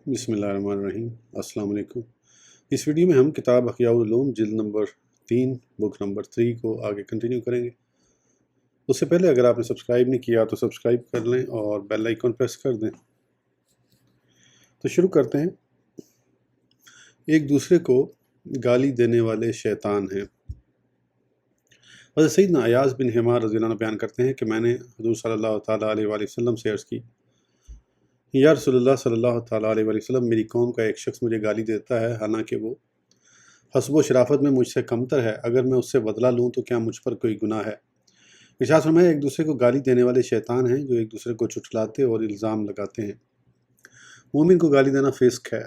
بسم اللہ الرحمن الرحیم۔ السلام علیکم۔ اس ویڈیو میں ہم کتاب احیاء العلوم جلد نمبر 3 بک نمبر 3 کو آگے کنٹینیو کریں گے۔ اس سے پہلے اگر آپ نے سبسکرائب نہیں کیا تو سبسکرائب کر لیں اور بیل آئیکن پریس کر دیں۔ تو شروع کرتے ہیں۔ ایک دوسرے کو گالی دینے والے شیطان ہیں۔ حضرت سیدنا ایاز بن حمار رضی اللہ عنہ بیان کرتے ہیں کہ میں نے حضور صلی اللہ تعالیٰ علیہ وآلہ وسلم سے عرض کی، یا رسول اللہ صلی اللہ تعالیٰ علیہ وآلہ وسلم، میری قوم کا ایک شخص مجھے گالی دیتا ہے حالانکہ وہ حسب و شرافت میں مجھ سے کمتر ہے، اگر میں اس سے بدلہ لوں تو کیا مجھ پر کوئی گناہ ہے؟ ارشاد فرمایا، ایک دوسرے کو گالی دینے والے شیطان ہیں جو ایک دوسرے کو چٹلاتے اور الزام لگاتے ہیں۔ مومن کو گالی دینا فسق ہے۔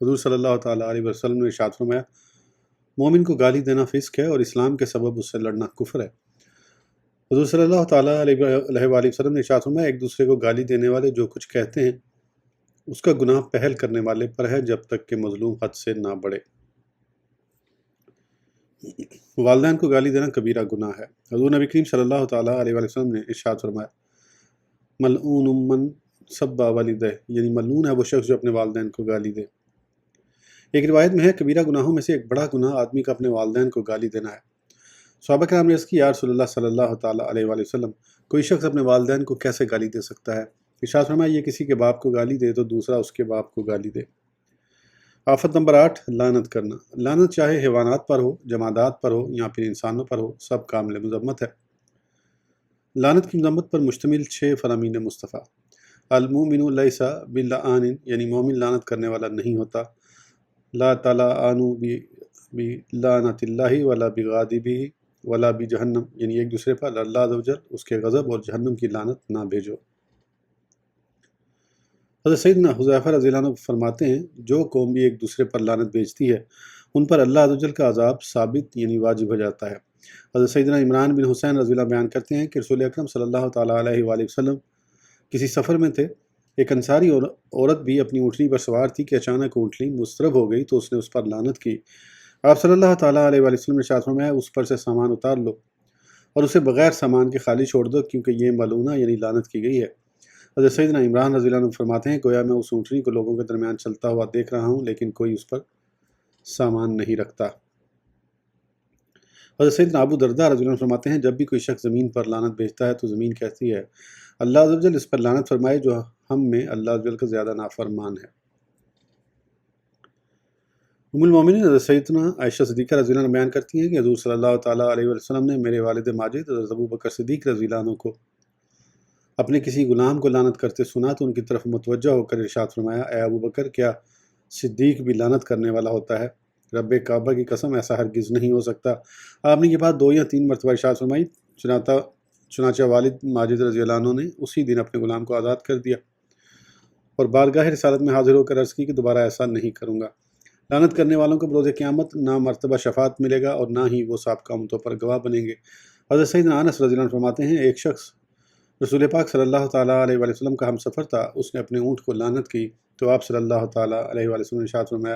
حضور صلی اللہ تعالیٰ علیہ وسلم نے ارشاد فرمایا، مومن کو گالی دینا فسق ہے اور اسلام کے سبب اس سے لڑنا کفر ہے۔ حضور صلی اللہ تعالیٰ علیہ وآلہ وسلم نے ارشاد فرمایا، ایک دوسرے کو گالی دینے والے جو کچھ کہتے ہیں اس کا گناہ پہل کرنے والے پر ہے جب تک کہ مظلوم حد سے نہ بڑھے۔ والدین کو گالی دینا کبیرہ گناہ ہے۔ حضور نبی کریم صلی اللہ تعالیٰ علیہ وآلہ وسلم نے ارشاد فرمایا، ملعون من سب والدہ، یعنی ملعون ہے وہ شخص جو اپنے والدین کو گالی دے۔ ایک روایت میں ہے، کبیرہ گناہوں میں سے ایک بڑا گناہ آدمی کا اپنے والدین کو گالی دینا ہے۔ صحابہ کرام نے عرض کی، یا رسول اللہ صلی اللہ تعالیٰ علیہ وآلہ وسلم، کوئی شخص اپنے والدین کو کیسے گالی دے سکتا ہے؟ ارشاد فرمایا، یہ کسی کے باپ کو گالی دے تو دوسرا اس کے باپ کو گالی دے۔ آفت نمبر 8، لعنت کرنا۔ لعنت چاہے حیوانات پر ہو، جمادات پر ہو یا پھر انسانوں پر ہو، سب کامل مذمت ہے۔ لعنت کی مذمت پر مشتمل 6 فرامین مصطفیٰ۔ المؤمن لیس بلعان، یعنی مومن لعنت کرنے والا نہیں ہوتا۔ لا تلعنوا بلعنت اللہ ولا بغاضبہ ولا بجہنم، یعنی ایک دوسرے پر اللہ عز و جل اس کے غضب اور جہنم کی لعنت نہ بھیجو۔ حضرت سیدنا حذیفہ رضی اللہ عنہ فرماتے ہیں، جو قوم بھی ایک دوسرے پر لعنت بھیجتی ہے ان پر اللہ عز و جل کا عذاب ثابت یعنی واجب ہو جاتا ہے۔ حضرت سیدنا عمران بن حسین رضی اللہ بیان کرتے ہیں کہ رسول اکرم صلی اللہ تعالیٰ علیہ وآلہ وسلم کسی سفر میں تھے، ایک انصاری عورت بھی اپنی اونٹنی پر سوار تھی کہ اچانک اونٹنی مضطرب ہو گئی تو اس نے اس پر لعنت کی۔ آپ صلی اللہ تعالیٰ علیہ وآلہ وسلم نے ارشاد فرمایا، اس پر سے سامان اتار لو اور اسے بغیر سامان کے خالی چھوڑ دو، کیونکہ یہ ملعونہ یعنی لعنت کی گئی ہے۔ حضرت سیدنا عمران رضی اللہ عنہ فرماتے ہیں، گویا میں اس اونٹنی کو لوگوں کے درمیان چلتا ہوا دیکھ رہا ہوں لیکن کوئی اس پر سامان نہیں رکھتا۔ حضرت سیدنا ابو درداء رضی اللہ عنہ فرماتے ہیں، جب بھی کوئی شخص زمین پر لعنت بھیجتا ہے تو زمین کہتی ہے، اللہ عز و جل اس پر لعنت فرمائے جو ہم میں اللہ عز و جل کا زیادہ نافرمان ہے۔ ام المومنین حضرت سیدنا عائشہ صدیقہ رضی اللہ عنہ بیان کرتی ہیں کہ حضور صلی اللہ تعالیٰ علیہ وسلم نے میرے والد ماجد حضرت ابو بکر صدیق رضی اللہ عنہ کو اپنے کسی غلام کو لعنت کرتے سنا تو ان کی طرف متوجہ ہو کر ارشاد فرمایا، اے ابو بکر، کیا صدیق بھی لعنت کرنے والا ہوتا ہے؟ رب کعبہ کی قسم، ایسا ہرگز نہیں ہو سکتا۔ آپ نے یہ بات 2 یا 3 مرتبہ ارشاد فرمائی، چنانچہ والد ماجد رضی اللہ عنہ نے اسی دن اپنے غلام کو آزاد کر دیا اور بارگاہ رسالت میں حاضر ہو کر عرض کی کہ دوبارہ ایسا نہیں کروں گا۔ لعنت کرنے والوں کو بروز قیامت نہ مرتبہ شفاعت ملے گا اور نہ ہی وہ سابقہ امتوں پر گواہ بنیں گے۔ حضرت سیدنا انس رضی اللہ عنہ فرماتے ہیں، ایک شخص رسول پاک صلی اللہ تعالیٰ علیہ وآلہ وسلم کا ہم سفر تھا، اس نے اپنے اونٹ کو لعنت کی تو آپ صلی اللہ تعالیٰ علیہ وآلہ وسلم نے ارشاد فرمایا،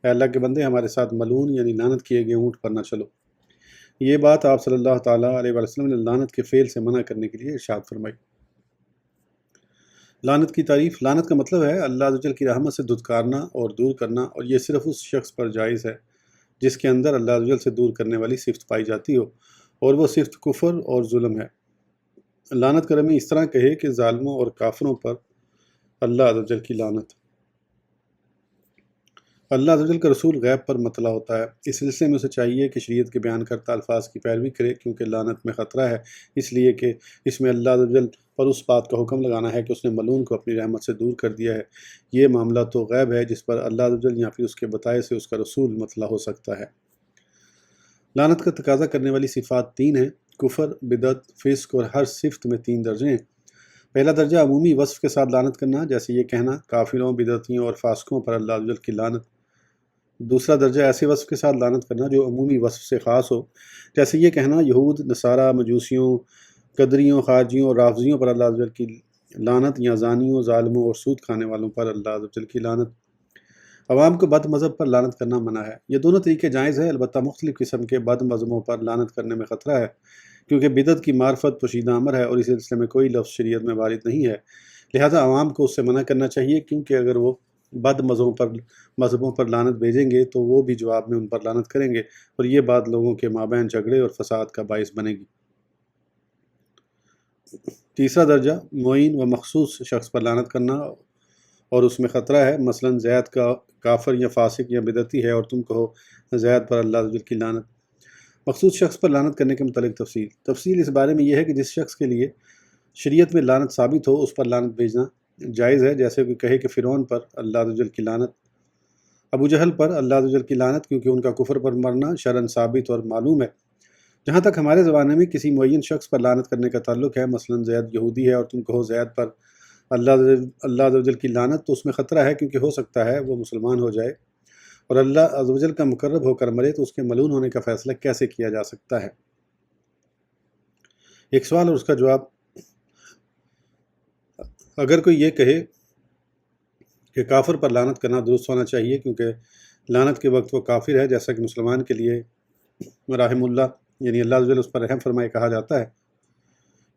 اے اللہ کے بندے، ہمارے ساتھ ملعون یعنی لعنت کیے گئے اونٹ پر نہ چلو۔ یہ بات آپ صلی اللہ تعالیٰ علیہ وآلہ وسلم نے لعنت کے فعل سے منع کرنے کے لیے ارشاد فرمائی۔ لعنت کی تعریف۔ لعنت کا مطلب ہے اللہ عز و جل کی رحمت سے دھتکارنا اور دور کرنا، اور یہ صرف اس شخص پر جائز ہے جس کے اندر اللہ عز و جل سے دور کرنے والی صفت پائی جاتی ہو، اور وہ صفت کفر اور ظلم ہے۔ لعنت کرنے میں اس طرح کہے کہ ظالموں اور کافروں پر اللہ عز و جل کی لعنت۔ اللہ عز و جل کا رسول غیب پر مطلع ہوتا ہے، اس سلسلے میں اسے چاہیے کہ شریعت کے بیان کرتا الفاظ کی پیروی کرے، کیونکہ لعنت میں خطرہ ہے، اس لیے کہ اس میں اللہ عز و جل پر اس بات کا حکم لگانا ہے کہ اس نے ملعون کو اپنی رحمت سے دور کر دیا ہے۔ یہ معاملہ تو غیب ہے جس پر اللہ عز و جل یا پھر اس کے بتائے سے اس کا رسول مطلع ہو سکتا ہے۔ لعنت کا تقاضا کرنے والی صفات 3 ہیں، کفر، بدعت، فسق، اور ہر صفت میں 3 درجے ہیں۔ پہلا درجہ عمومی وصف کے ساتھ لعنت کرنا، جیسے یہ کہنا کافروں، بدعتیوں اور فاسقوں پر اللہ عز و جل کی لعنت۔ دوسرا درجہ ایسے وصف کے ساتھ لعنت کرنا جو عمومی وصف سے خاص ہو، جیسے یہ کہنا یہود، نصارہ، مجوسیوں، قدریوں، خارجیوں اور رافضیوں پر اللہ عز و جل کی لعنت، یا زانیوں، ظالموں اور سود کھانے والوں پر اللہ عز و جل کی لعنت۔ عوام کو بد مذہب پر لعنت کرنا منع ہے۔ یہ دونوں طریقے جائز ہیں، البتہ مختلف قسم کے بد مذہبوں پر لعنت کرنے میں خطرہ ہے، کیونکہ بدعت کی معرفت پوشیدہ امر ہے اور اس سلسلے میں کوئی لفظ شریعت میں وارد نہیں ہے، لہذا عوام کو اس سے منع کرنا چاہیے، کیونکہ اگر وہ بد مذہبوں پر لعنت بھیجیں گے تو وہ بھی جواب میں ان پر لعنت کریں گے، اور یہ بات لوگوں کے مابین جھگڑے اور فساد کا باعث بنے گی۔ تیسرا درجہ معین و مخصوص شخص پر لعنت کرنا اور اس میں خطرہ ہے، مثلا زید کا کافر یا فاسق یا بدعتی ہے اور تم کہو زید پر اللہ عز و جل کی لعنت۔ مخصوص شخص پر لعنت کرنے کے متعلق تفصیل اس بارے میں یہ ہے کہ جس شخص کے لیے شریعت میں لعنت ثابت ہو اس پر لعنت بھیجنا جائز ہے، جیسے کہ کہے کہ فرعون پر اللہ عز و جل کی لعنت، ابو جہل پر اللہ عز و جل کی لعنت، کیونکہ ان کا کفر پر مرنا شرعاً ثابت اور معلوم ہے۔ جہاں تک ہمارے زمانے میں کسی معین شخص پر لعنت کرنے کا تعلق ہے، مثلا زید یہودی ہے اور تم کہو زید پر اللہ عز و جل کی لعنت، تو اس میں خطرہ ہے، کیونکہ ہو سکتا ہے وہ مسلمان ہو جائے، اور اللہ عز و جل کا مقرب ہو کر مرے تو اس کے ملعون ہونے کا فیصلہ کیسے کیا جا سکتا ہے؟ ایک سوال اور اس کا جواب، اگر کوئی یہ کہے کہ کافر پر لعنت کرنا درست ہونا چاہیے کیونکہ لعنت کے وقت وہ کافر ہے، جیسا کہ مسلمان کے لیے رحم اللہ یعنی اللہ عز و جل اس پر رحم فرمائے کہا جاتا ہے،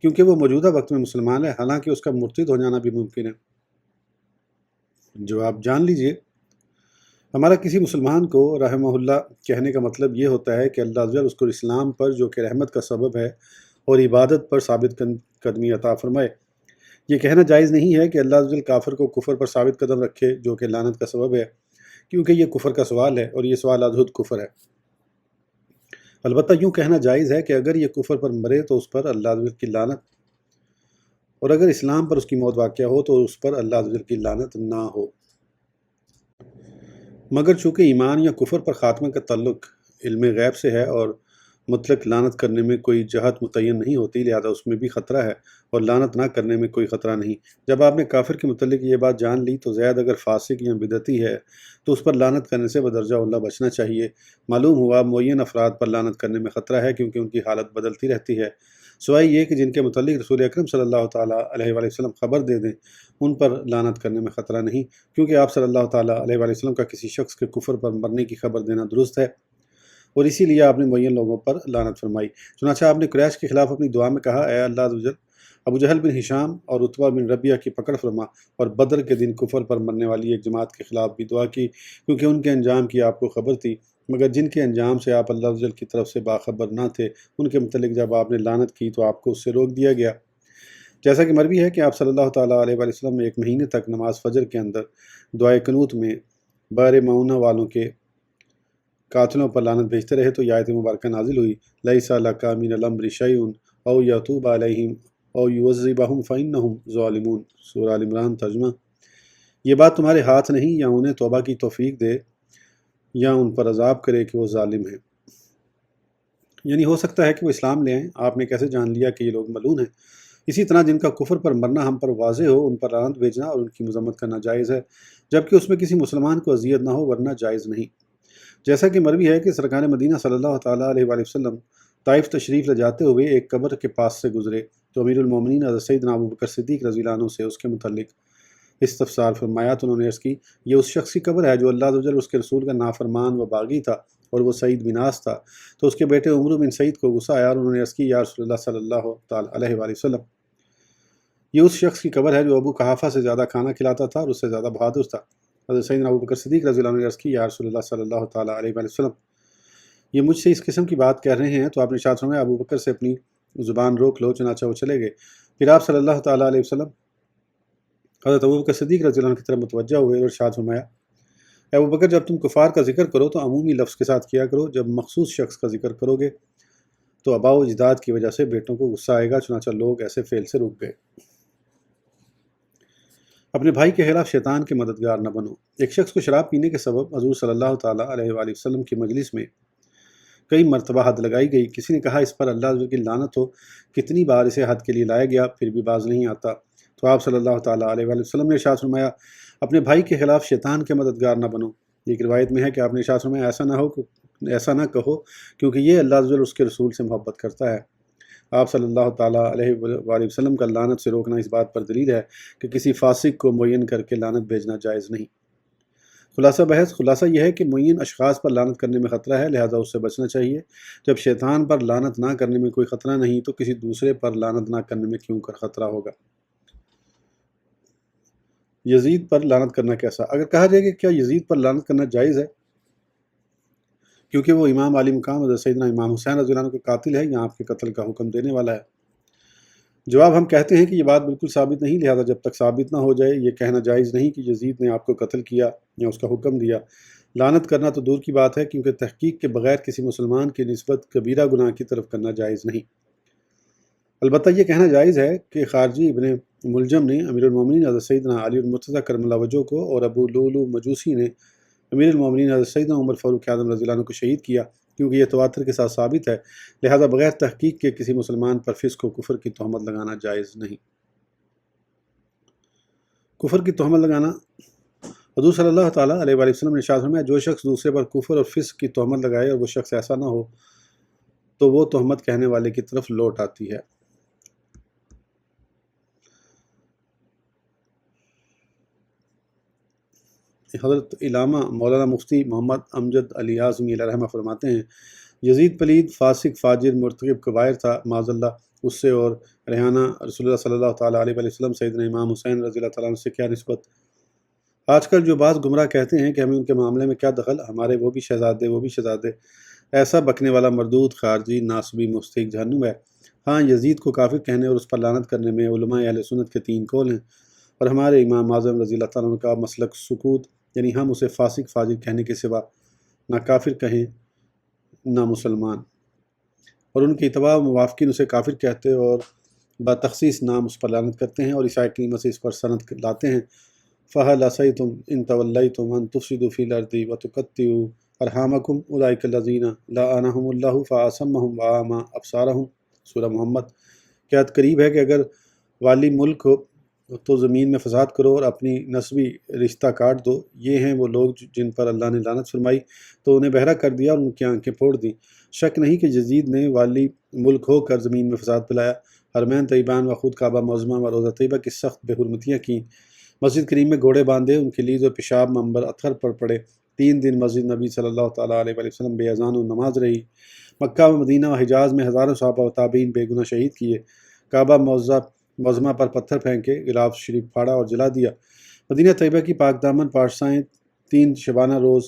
کیونکہ وہ موجودہ وقت میں مسلمان ہے، حالانکہ اس کا مرتد ہو جانا بھی ممکن ہے۔ جواب، جان لیجئے ہمارا کسی مسلمان کو رحمہ اللہ کہنے کا مطلب یہ ہوتا ہے کہ اللہ عز و جل اس کو اسلام پر جو کہ رحمت کا سبب ہے اور عبادت پر ثابت قدمی عطا فرمائے۔ یہ کہنا جائز نہیں ہے کہ اللہ عز و جل کافر کو کفر پر ثابت قدم رکھے جو کہ لعنت کا سبب ہے، کیونکہ یہ کفر کا سوال ہے اور یہ سوال ازہد کفر ہے۔ البتہ یوں کہنا جائز ہے کہ اگر یہ کفر پر مرے تو اس پر اللہ عز و جل کی لعنت، اور اگر اسلام پر اس کی موت واقع ہو تو اس پر اللہ عز و جل کی لعنت نہ ہو۔ مگر چونکہ ایمان یا کفر پر خاتمہ کا تعلق علم غیب سے ہے اور مطلق لعنت کرنے میں کوئی جہت متعین نہیں ہوتی، لہذا اس میں بھی خطرہ ہے اور لعنت نہ کرنے میں کوئی خطرہ نہیں۔ جب آپ نے کافر کے متعلق یہ بات جان لی تو زید اگر فاسق یا بدعتی ہے تو اس پر لعنت کرنے سے بدرجہ اولیٰ بچنا چاہیے۔ معلوم ہوا معین افراد پر لعنت کرنے میں خطرہ ہے کیونکہ ان کی حالت بدلتی رہتی ہے، سوائے یہ کہ جن کے متعلق رسول اکرم صلی اللہ تعالیٰ علیہ وآلہ وسلم خبر دے دیں، ان پر لعنت کرنے میں خطرہ نہیں، کیونکہ آپ صلی اللہ تعالیٰ علیہ وآلہ وسلم کا کسی شخص کے کفر پر مرنے کی خبر دینا درست ہے، اور اسی لیے آپ نے معین لوگوں پر لعنت فرمائی۔ چنانچہ آپ نے قریش کے خلاف اپنی دعا میں کہا، اے اللہ عز و جل، ابو جہل بن ہشام اور عتبہ بن ربیہ کی پکڑ فرما، اور بدر کے دن کفر پر مرنے والی ایک جماعت کے خلاف بھی دعا کی، کیونکہ ان کے انجام کی آپ کو خبر تھی، مگر جن کے انجام سے آپ اللہ عز و جل کی طرف سے باخبر نہ تھے، ان کے متعلق جب آپ نے لعنت کی تو آپ کو اس سے روک دیا گیا۔ جیسا کہ مروی ہے کہ آپ صلی اللہ تعالیٰ علیہ وآلہ وسلم ایک مہینے تک نماز فجر کے اندر دعائے قنوت میں بحر معونہ والوں کے قاتلوں پر لعنت بھیجتے رہے تو یہ آیت مبارکہ نازل ہوئی، لیس لک من الامر شیء او یتوب علیہم او یعذبہم فانہم ظالمون، سورہ آل عمران ترجمہ۔ یہ بات تمہارے ہاتھ نہیں، یا انہیں توبہ کی توفیق دے یا ان پر عذاب کرے کہ وہ ظالم ہیں۔ یعنی ہو سکتا ہے کہ وہ اسلام لے آئیں، آپ نے کیسے جان لیا کہ یہ لوگ ملعون ہیں؟ اسی طرح جن کا کفر پر مرنا ہم پر واضح ہو ان پر لعنت بھیجنا اور ان کی مذمت کرنا جائز ہے، جبکہ اس میں کسی مسلمان کو اذیت نہ ہو، ورنہ جائز نہیں۔ جیسا کہ مروی ہے کہ سرکار مدینہ صلی اللہ تعالیٰ علیہ وآلہ وسلم طائف تشریف لے جاتے ہوئے ایک قبر کے پاس سے گزرے تو امیر المومنین حضرت سیدنا ابو بکر صدیق رضی اللہ عنہ سے اس کے متعلق استفسار فرمایا تو انہوں نے عرض کی، یہ اس شخص کی قبر ہے جو اللہ عز و جل اس کے رسول کا نافرمان و باغی تھا اور وہ سعید بن عاص تھا۔ تو اس کے بیٹے عمرو بن سعید کو غصہ آیا اور انہوں نے عرض کی، یا رسول اللہ صلی اللہ تعالیٰ علیہ وآلہ وسلم، یہ اس شخص کی قبر ہے جو ابو قحافہ سے زیادہ کھانا کھلاتا تھا اور اس سے زیادہ بہادر تھا۔ حضرت سیدنا ابو بکر صدیق رضی اللہ عنہ نے عرض کی، یا رسول اللہ صلی اللہ تعالیٰ علیہ وآلہ وسلم، یہ مجھ سے اس قسم کی بات کہہ رہے ہیں، تو آپ نے ارشاد فرمایا ابو بکر سے اپنی زبان روک لو، چنانچہ وہ چلے گئے۔ پھر آپ صلی اللہ تعالیٰ علیہ وسلم حضرت ابو بکر صدیق رضی اللہ عنہ کی طرف متوجہ ہوئے اور ارشاد فرمایا، اے ابو بکر، جب تم کفار کا ذکر کرو تو عمومی لفظ کے ساتھ کیا کرو، جب مخصوص شخص کا ذکر کرو گے تو آباء و اجداد کی وجہ سے بیٹوں کو غصہ آئے گا، چنانچہ لوگ ایسے فعل سے رک گئے۔ اپنے بھائی کے خلاف شیطان کے مددگار نہ بنو۔ ایک شخص کو شراب پینے کے سبب حضور صلی اللہ تعالیٰ علیہ وآلہ وسلم کی مجلس میں کئی مرتبہ حد لگائی گئی۔ کسی نے کہا، اس پر اللہ عز و جل کی لعنت ہو، کتنی بار اسے حد کے لیے لایا گیا پھر بھی باز نہیں آتا۔ تو آپ صلی اللہ تعالیٰ علیہ وآلہ وسلم نے ارشاد فرمایا، اپنے بھائی کے خلاف شیطان کے مددگار نہ بنو۔ ایک روایت میں ہے کہ آپ نے ارشاد فرمایا، ایسا نہ کہو کیونکہ یہ اللہ عز و جل اس کے رسول سے محبت کرتا ہے۔ آپ صلی اللہ تعالیٰ علیہ وآلہ وسلم کا لعنت سے روکنا اس بات پر دلیل ہے کہ کسی فاسق کو معین کر کے لعنت بھیجنا جائز نہیں۔ خلاصہ بحث، خلاصہ یہ ہے کہ معین اشخاص پر لعنت کرنے میں خطرہ ہے، لہذا اس سے بچنا چاہیے۔ جب شیطان پر لعنت نہ کرنے میں کوئی خطرہ نہیں تو کسی دوسرے پر لعنت نہ کرنے میں کیوں کر خطرہ ہوگا؟ یزید پر لعنت کرنا کیسا؟ اگر کہا جائے کہ کیا یزید پر لعنت کرنا جائز ہے کیونکہ وہ امام علی مقام حضرت سیدنا امام حسین رضی اللہ عنہ کے قاتل ہے یا آپ کے قتل کا حکم دینے والا ہے؟ جواب، ہم کہتے ہیں کہ یہ بات بالکل ثابت نہیں، لہذا جب تک ثابت نہ ہو جائے یہ کہنا جائز نہیں کہ یزید نے آپ کو قتل کیا یا اس کا حکم دیا۔ لعنت کرنا تو دور کی بات ہے، کیونکہ تحقیق کے بغیر کسی مسلمان کی نسبت کبیرہ گناہ کی طرف کرنا جائز نہیں۔ البتہ یہ کہنا جائز ہے کہ خارجی ابن ملجم نے امیر المومنین حضرت سیدنا علی المرتضیٰ کرم اللہ وجہہ کو اور ابو لؤلؤ مجوسی نے امیر المومنین حضرت سیدنا عمر فاروق اعظم رضی اللہ عنہ کو شہید کیا، کیونکہ یہ تواتر کے ساتھ ثابت ہے، لہذا بغیر تحقیق کے کسی مسلمان پر فسق و کفر کی تہمت لگانا جائز نہیں۔ کفر کی تہمت لگانا، حضور صلی اللہ تعالیٰ علیہ وآلہ وسلم نے ارشاد فرمایا، جو شخص دوسرے پر کفر اور فسق کی تہمت لگائے اور وہ شخص ایسا نہ ہو تو وہ تہمت کہنے والے کی طرف لوٹ آتی ہے۔ حضرت علامہ مولانا مفتی محمد امجد علی اعظمی علیہ رحمہ فرماتے ہیں، یزید پلید، فاسق، فاجر، مرتکب کبائر تھا معاذ اللہ، اس سے اور ریحانہ رسول اللہ صلی اللہ تعالیٰ علیہ وآلہ وسلم سیدنا امام حسین رضی اللہ تعالیٰ عنہ سے کیا نسبت؟ آج کل جو بعض گمراہ کہتے ہیں کہ ہمیں ان کے معاملے میں کیا دخل، ہمارے وہ بھی شہزادے، ایسا بکنے والا مردود، خارجی، ناصبی، مستحق جہنم ہے۔ ہاں، یزید کو کافر کہنے اور اس پر لعنت کرنے میں علماء اہل سنت کے 3 قول ہیں، اور ہمارے امام اعظم رضی اللہ تعالیٰ عنہ کا مسلک سکوت، یعنی ہم اسے فاسق فاجر کہنے کے سوا نہ کافر کہیں نہ مسلمان، اور ان کی اتباع موافقین اسے کافر کہتے اور بتخصیص نام اس پر لعنت کرتے ہیں اور عیسائی کلمہ سے اس پر سند لاتے ہیں۔ فَهَلْ عَصَيْتُمْ إِن تَوَلَّيْتُمْ أَن تُفْسِدُوا فِي الْأَرْضِ وَتُقَطِّعُوا أَرْحَامَكُمْ أُولَٰئِكَ الَّذِينَ لَعَنَهُمُ اللَّهُ فَأَصَمَّهُمْ وَأَعْمَىٰ أَبْصَارَهُمْ۔ سورہ محمد۔ کیا قریب ہے کہ اگر والی ملک ہو تو زمین میں فساد کرو اور اپنی نسبی رشتہ کاٹ دو، یہ ہیں وہ لوگ جن پر اللہ نے لعنت فرمائی تو انہیں بہرا کر دیا اور ان کی آنکھیں پھوڑ دیں۔ شک نہیں کہ یزید نے والی ملک ہو کر زمین میں فساد پھیلایا، حرمین طیبان و خود کعبہ معظمہ و روضہ طیبہ کی سخت بے حرمتیاں کیں، مسجد کریم میں گھوڑے باندھے، ان کی لیز و پیشاب منبر اطہر پر پڑے، 3 دن مسجد نبی صلی اللہ تعالیٰ علیہ وآلہ وسلم بے اذان و نماز رہی، مکہ و مدینہ و حجاز میں ہزاروں صحابہ و تابعین بے گناہ شہید کیے، کعبہ معظمہ پر پتھر پھینکے، غلاف شریف پھاڑا اور جلا دیا، مدینہ طیبہ کی پاک دامن پارسائیں 3 شبانہ روز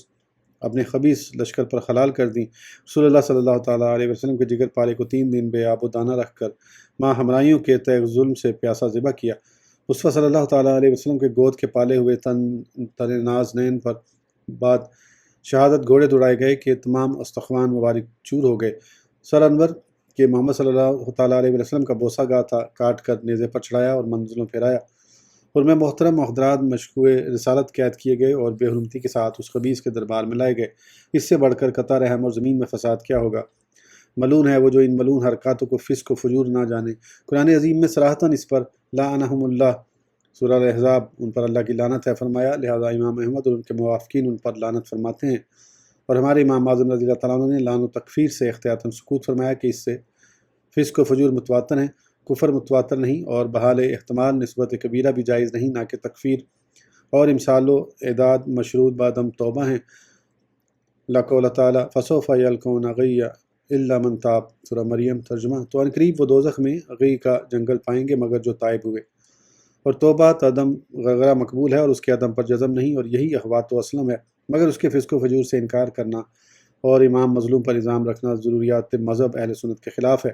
اپنے خبیث لشکر پر خلال کر دیں، رسول اللہ صلی اللہ تعالیٰ علیہ وسلم کے جگر پارے کو 3 دن بے آب و دانہ رکھ کر ماں ہمراہیوں کے تئیں ظلم سے پیاسا ذبح کیا، مصطفیٰ صلی اللہ تعالیٰ علیہ وسلم کے گود کے پالے ہوئے تن نازنین پر بعد شہادت گھوڑے دوڑائے گئے کہ تمام استخوان مبارک چور ہو گئے، سر انور کہ محمد صلی اللہ تعالیٰ علیہ وسلم کا بوسہ گاہ تھا کاٹ کر نیزے پر چڑھایا اور منزلوں پھیرایا، اور میں محترم حضرات مشکوع رسالت قید کیے گئے اور بے حرمتی کے ساتھ اس خبیث کے دربار میں لائے گئے، اس سے بڑھ کر قطع رحم اور زمین میں فساد کیا ہوگا؟ ملون ہے وہ جو ان ملون حرکاتوں کو فسق و فجور نہ جانے۔ قرآن عظیم میں صراحتاً اس پر لعنہم اللہ، سورہ الاحزاب، ان پر اللہ کی لعنت ہے فرمایا، لہذا امام احمد اور ان کے موافقین ان پر لعنت فرماتے ہیں، اور ہمارے امام اعظم رضی اللہ تعالیٰ عنہ نے لعن و تکفیر سے احتیاطاً سکوت فرمایا کہ اس سے فسق و فجور متواتر ہیں، کفر متواتر نہیں، اور بحال احتمال نسبت کبیرہ بھی جائز نہیں، نہ کہ تکفیر، اور امسال و اعداد مشروط بعدم توبہ ہیں، لقول تعالیٰ فسوف یلقون غیّا الا من تاب، سورہ مریم، ترجمہ، تو ان قریب وہ دوزخ میں غی کا جنگل پائیں گے مگر جو تائب ہوئے، اور توبہ عدم غرغرہ مقبول ہے اور اس کے عدم پر جزم نہیں، اور یہی احوات و اسلم ہے، مگر اس کے فسق و فجور سے انکار کرنا اور امام مظلوم پر الزام رکھنا ضروریات مذہب اہل سنت کے خلاف ہے،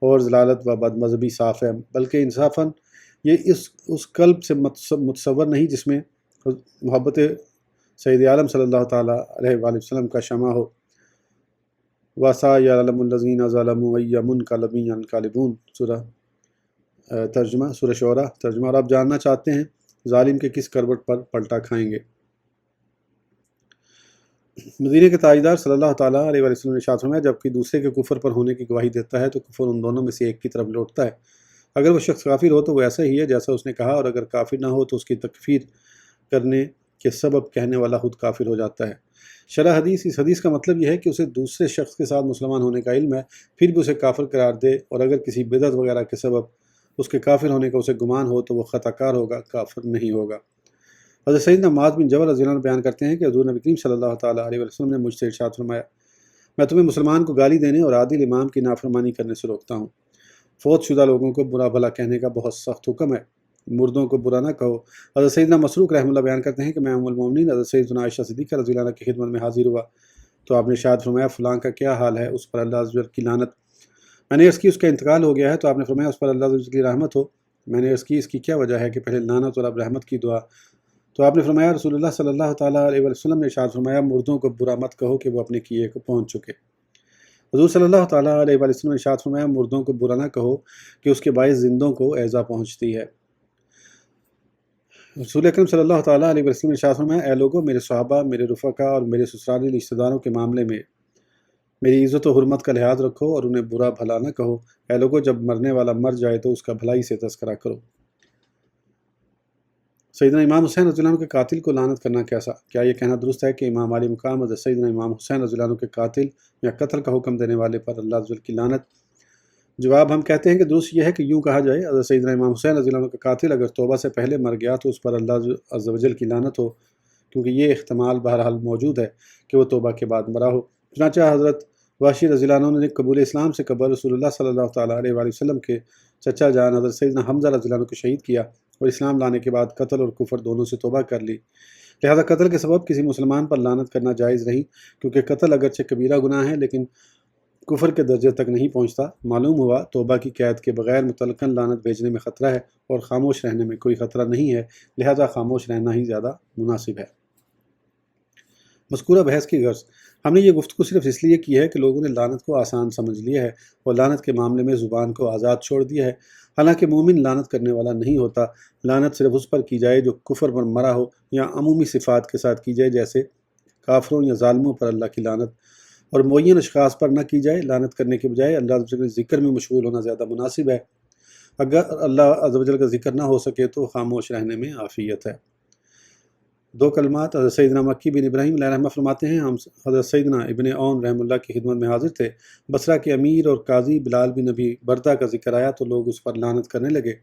اور ضلالت و بد مذہبی صاف ہے، بلکہ انصافاً یہ اس قلب سے متصور نہیں جس میں محبت سید عالم صلی اللہ تعالیٰ علیہ وآلہ وسلم کا شمع ہو۔ وَسَا يَعْلَمُ الَّذِينَ ظَلَمُوا أَيَّ مُنْقَلَبٍ يَنْقَلِبُونَ، ترجمہ، سورہ شعراء، ترجمہ، اور آپ جاننا چاہتے ہیں ظالم کے کس کروٹ پر پلٹا کھائیں گے۔ مدینہ کے تاجدار صلی اللہ تعالیٰ علیہ وسلم نے ارشاد فرمایا، جب کوئی دوسرے کے کفر پر ہونے کی گواہی دیتا ہے تو کفر ان دونوں میں سے ایک کی طرف لوٹتا ہے، اگر وہ شخص کافر ہو تو وہ ایسا ہی ہے جیسا اس نے کہا، اور اگر کافر نہ ہو تو اس کی تکفیر کرنے کے سبب کہنے والا خود کافر ہو جاتا ہے۔ شرح حدیث، اس حدیث کا مطلب یہ ہے کہ اسے دوسرے شخص کے ساتھ مسلمان ہونے کا علم ہے، پھر بھی اسے کافر قرار دے، اور اگر کسی بدعت وغیرہ کے سبب اس کے کافر ہونے کا اسے گمان ہو تو وہ خطا کار ہوگا، کافر نہیں ہوگا۔ حضرت سیدنا معاذ بن جبل رضی اللہ عنہ بیان کرتے ہیں کہ حضور نبی کریم صلی اللہ تعالیٰ علیہ وسلم نے مجھ سے ارشاد فرمایا، میں تمہیں مسلمان کو گالی دینے اور عادل امام کی نافرمانی کرنے سے روکتا ہوں۔ فوت شدہ لوگوں کو برا بھلا کہنے کا بہت سخت حکم ہے، مردوں کو برا نہ کہو۔ حضرت سیدنا مسروق رحمہ اللہ بیان کرتے ہیں کہ میں ام المومنین حضرت سیدنا عائشہ صدیقہ رضی اللہ عنہ کی خدمت میں حاضر ہوا تو آپ نے ارشاد فرمایا فلاں کا کیا حال ہے، اس پر اللہ عز و جل کی لعنت۔ میں نے عرض کی اس کا انتقال ہو گیا ہے تو آپ نے فرمایا اس پر اللہ عز و جل کی رحمت ہو۔ میں نے عرض کی اس کی کیا وجہ ہے کہ پہلے لعنت اور اب رحمت کی دعا؟ تو آپ نے فرمایا رسول اللہ صلی اللہ تعالیٰ علیہ وسلم نے ارشاد فرمایا مردوں کو برا مت کہو کہ وہ اپنے کیے کو پہنچ چکے۔ حضور صلی اللہ تعالیٰ علیہ وسلم نے ارشاد فرمایا مردوں کو برا نہ کہو کہ اس کے باعث زندوں کو ایذا پہنچتی ہے۔ رسول اکرم صلی اللہ تعالیٰ علیہ وسلم نے ارشاد فرمایا اے لوگو، میرے صحابہ، میرے رفقا اور میرے سسرالی رشتہ داروں کے معاملے میں میری عزت و حرمت کا لحاظ رکھو اور انہیں برا بھلا نہ کہو۔ اے لوگو، جب مرنے والا مر جائے تو اس کا بھلائی سے تذکرہ کرو۔ سیدنا امام حسین رضی اللہ عنہ کے قاتل کو لعنت کرنا کیسا؟ کیا یہ کہنا درست ہے کہ امام علی مقام حضرت سیدنا امام حسین رضی اللہ عنہ کے قاتل یا قتل کا حکم دینے والے پر اللہ عز و جل کی لعنت؟ جواب، ہم کہتے ہیں کہ درست یہ ہے کہ یوں کہا جائے حضرت سیدنا امام حسین رضی اللہ عنہ کا قاتل اگر توبہ سے پہلے مر گیا تو اس پر اللہ عز و جل کی لعنت ہو، کیونکہ یہ احتمال بہرحال موجود ہے کہ وہ توبہ کے بعد مرا ہو۔ چنانچہ حضرت وحشی رضی اللہ عنہ نے قبول اسلام سے قبل رسول اللہ صلی اللہ تعالیٰ علیہ وآلہ وسلم کے چچا جان حضرت سیدنا حمزہ رضی اللہ عنہ کو شہید کیا اور اسلام لانے کے بعد قتل اور کفر دونوں سے توبہ کر لی۔ لہذا قتل کے سبب کسی مسلمان پر لعنت کرنا جائز نہیں، کیونکہ قتل اگرچہ کبیرہ گناہ ہے لیکن کفر کے درجے تک نہیں پہنچتا۔ معلوم ہوا توبہ کی قید کے بغیر متعلقاً لعنت بھیجنے میں خطرہ ہے اور خاموش رہنے میں کوئی خطرہ نہیں ہے، لہذا خاموش رہنا ہی زیادہ مناسب ہے۔ مذکورہ بحث کی غرض، ہم نے یہ گفتگو صرف اس لیے کی ہے کہ لوگوں نے لعنت کو آسان سمجھ لیا ہے اور لعنت کے معاملے میں زبان کو آزاد چھوڑ دیا ہے، حالانکہ مومن لعنت کرنے والا نہیں ہوتا۔ لعنت صرف اس پر کی جائے جو کفر پر مرا ہو، یا عمومی صفات کے ساتھ کی جائے جیسے کافروں یا ظالموں پر اللہ کی لعنت، اور معین اشخاص پر نہ کی جائے۔ لعنت کرنے کے بجائے اللہ عز و جل کے ذکر میں مشغول ہونا زیادہ مناسب ہے۔ اگر اللہ عز و جل کا ذکر نہ ہو سکے تو خاموش رہنے میں عافیت ہے۔ دو کلمات حضرت سیدنا مکی بن ابراہیم علیہ رحمہ فرماتے ہیں ہم حضرت سیدنا ابن عون رحمہ اللہ کی خدمت میں حاضر تھے۔ بصرہ کے امیر اور قاضی بلال بن ابی بردہ کا ذکر آیا تو لوگ اس پر لعنت کرنے لگے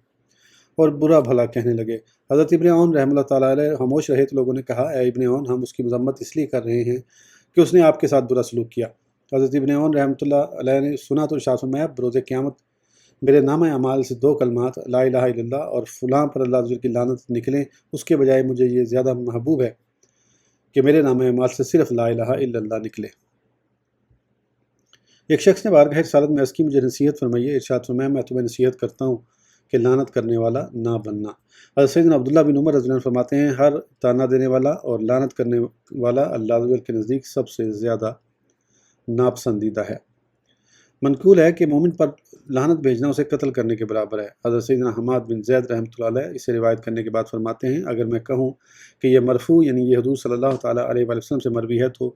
اور برا بھلا کہنے لگے۔ حضرت ابن عون رحمہ اللہ تعالیٰ علیہ خاموش رہے تو لوگوں نے کہا اے ابن عون، ہم اس کی مذمت اس لیے کر رہے ہیں کہ اس نے آپ کے ساتھ برا سلوک کیا۔ حضرت ابن عون رحمۃ اللہ علیہ نے سنا تو ارشاد فرمایا بروز قیامت میرے نامہ اعمال سے دو کلمات لا الہ الا اللہ اور فلاں پر اللہ عز و جل کی لعنت نکلیں، اس کے بجائے مجھے یہ زیادہ محبوب ہے کہ میرے نامہ اعمال سے صرف لا الہ الا اللہ نکلے۔ ایک شخص نے بارگاہ رسالت میں عرض کی مجھے نصیحت فرمائیے۔ ارشاد فرمایا میں تمہیں نصیحت کرتا ہوں کہ لعنت کرنے والا نہ بننا۔ حضرت سیدنا عبداللہ بن عمر رضی اللہ عنہ فرماتے ہیں ہر تانا دینے والا اور لعنت کرنے والا اللہ عز و جل کے نزدیک سب سے زیادہ ناپسندیدہ ہے۔ منقول ہے کہ مومن پر لعنت بھیجنا اسے قتل کرنے کے برابر ہے۔ حضرت سیدنا حماد بن زید رحمۃ اللہ علیہ اسے روایت کرنے کے بعد فرماتے ہیں اگر میں کہوں کہ یہ مرفوع یعنی یہ حضور صلی اللہ تعالیٰ علیہ وآلہ وسلم سے مروی ہے تو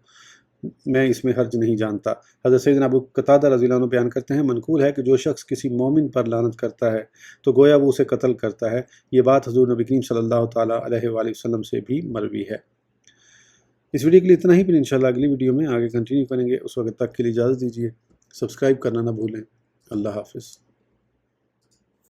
میں اس میں حرج نہیں جانتا۔ حضرت سیدنا ابو قتادہ رضی اللہ عنہ بیان کرتے ہیں منقول ہے کہ جو شخص کسی مومن پر لعنت کرتا ہے تو گویا وہ اسے قتل کرتا ہے۔ یہ بات حضور نبی کریم صلی اللہ تعالیٰ علیہ وآلہ وسلم سے بھی مروی ہے۔ اس ویڈیو کے لیے اتنا ہی، پھر انشاءاللہ اگلی ویڈیو میں آگے کنٹینیو کریں گے۔ اس وقت تک کے لیے اجازت دیجیے، سبسکرائب کرنا نہ بھولیں۔ اللہ حافظ۔